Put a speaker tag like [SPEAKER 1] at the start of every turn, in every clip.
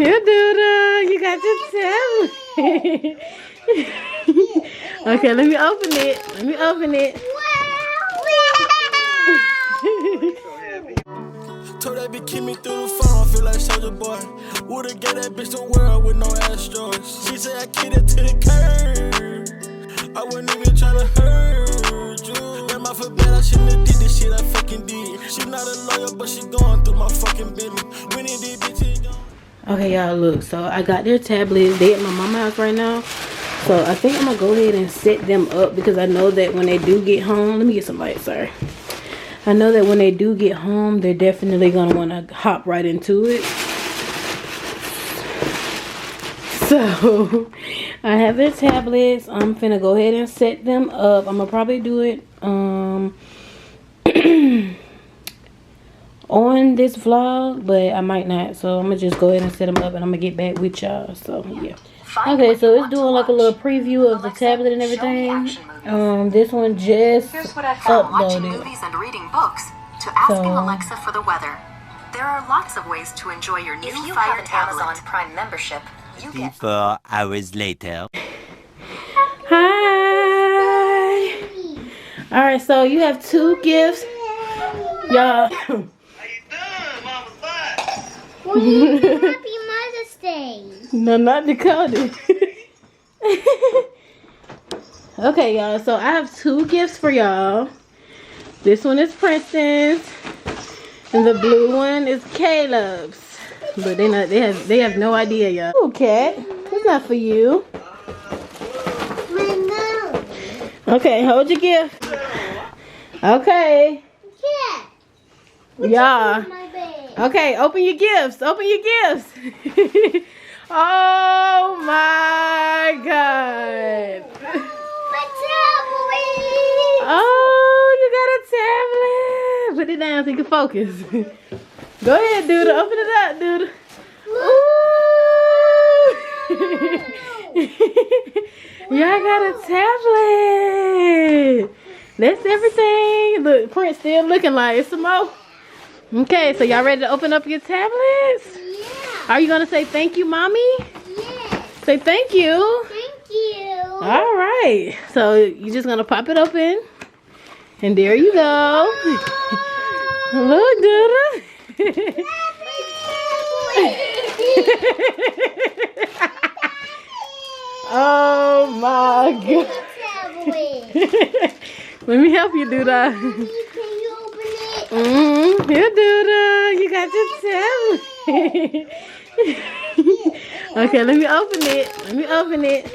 [SPEAKER 1] Here, Duda, you got your tablet. Okay, let me open it. Let me open it.
[SPEAKER 2] Told that bitch keep me through the phone, I feel like Soulja Boy. Would've get that bitch the world with no Astros. She said I kicked it to the curb. I wasn't even tryna hurt you. Damn, I feel bad, I shouldn't have did this shit I fucking did. She not a lawyer, but she going through my fucking business. When it did, bitch,
[SPEAKER 1] Okay, y'all, look. So I got their tablets. They at my mama's house right now. So I think I'm gonna go ahead and set them up because I know that when they do get home, let me get some light, sorry. I know that when they do get home, they're definitely gonna want to hop right into it. So I have their tablets. I'm finna go ahead and set them up. I'm gonna probably do it on this vlog, but I might not. So I'm gonna just go ahead and set them up, and I'm gonna get back with y'all. So yeah. Okay, so it's doing like a little preview of the tablet and everything. This one just uploaded.
[SPEAKER 3] Movies and reading books to asking Alexa for the weather. There are lots of ways to enjoy your new Fire tablet. Amazon Prime membership.
[SPEAKER 4] 4 hours later.
[SPEAKER 1] Hi. All right, so you have 2 gifts, y'all.
[SPEAKER 5] Happy Mother's Day.
[SPEAKER 1] No, not Dakota. Okay, y'all. So I have 2 gifts for y'all. This one is Princeton's, and the blue one is Caleb's. But they have no idea, y'all. Oh, cat, it's not for you.
[SPEAKER 5] My mom.
[SPEAKER 1] Okay, hold your gift. Okay.
[SPEAKER 5] Yeah.
[SPEAKER 1] Yeah.
[SPEAKER 5] My bed.
[SPEAKER 1] Okay, open your gifts. Open your gifts. Oh my God.
[SPEAKER 5] My tablet.
[SPEAKER 1] Oh, you got a tablet. Put it down so you can focus. Go ahead, Duda. Open it up, Duda. Ooh. Y'all got a tablet. That's everything. Look, Prince still looking like it's some more. Okay, so y'all ready to open up your tablets?
[SPEAKER 5] Yeah.
[SPEAKER 1] Are you going to say thank you, Mommy?
[SPEAKER 5] Yes.
[SPEAKER 1] Say thank you.
[SPEAKER 5] Thank you.
[SPEAKER 1] All right. So you're just going to pop it open. And there you go. Look, Duda. Oh my God. Let me help you, Duda.
[SPEAKER 5] Can you open it?
[SPEAKER 1] Here, Duda. You got your tablet. Okay, let me open it. Let me open it.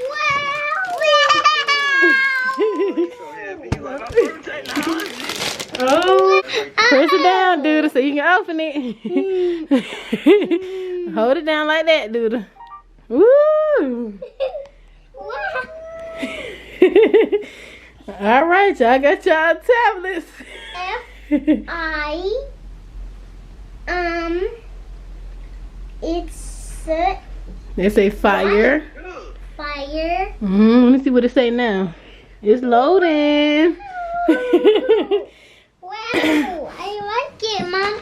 [SPEAKER 1] Oh, press it down, Duda, so you can open it. Hold it down like that, Duda. Woo! All right, y'all got y'all tablets.
[SPEAKER 5] It's
[SPEAKER 1] They say fire.
[SPEAKER 5] fire.
[SPEAKER 1] Let me see what it say now. It's loading.
[SPEAKER 5] Wow, I like it, Mom.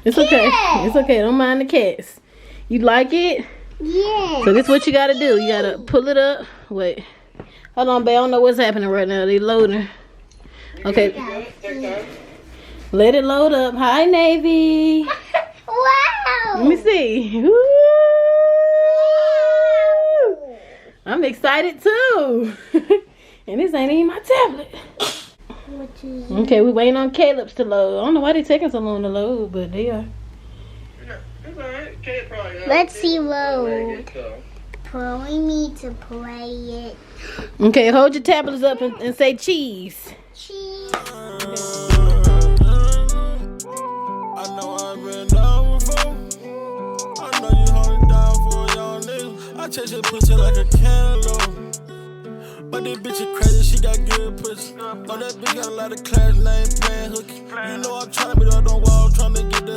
[SPEAKER 1] It's okay.
[SPEAKER 5] Yeah.
[SPEAKER 1] It's okay. Don't mind the cats. You like it?
[SPEAKER 5] Yeah.
[SPEAKER 1] So this is what you gotta do. You gotta pull it up. Wait. Hold on, babe. I don't know what's happening right now. They loading. Okay. Let it load up. Hi, Navy.
[SPEAKER 5] Wow.
[SPEAKER 1] Let me see. Woo! I'm excited too. And this ain't even my tablet. Okay, we waiting on Caleb's to load. I don't know why they taking so long to load, but they are.
[SPEAKER 5] Let's see load. We need to play it.
[SPEAKER 1] Okay, hold your tablets up and say cheese.
[SPEAKER 5] Cheese.
[SPEAKER 2] I know I've been down before. I know you hold it down for a young nigga. I chase your pussy like a cantaloupe. But this bitch is crazy, she got good pussy. Oh, that bitch got a lot of class, name playing hooky. You know I'm tryna be up on wall, tryna get the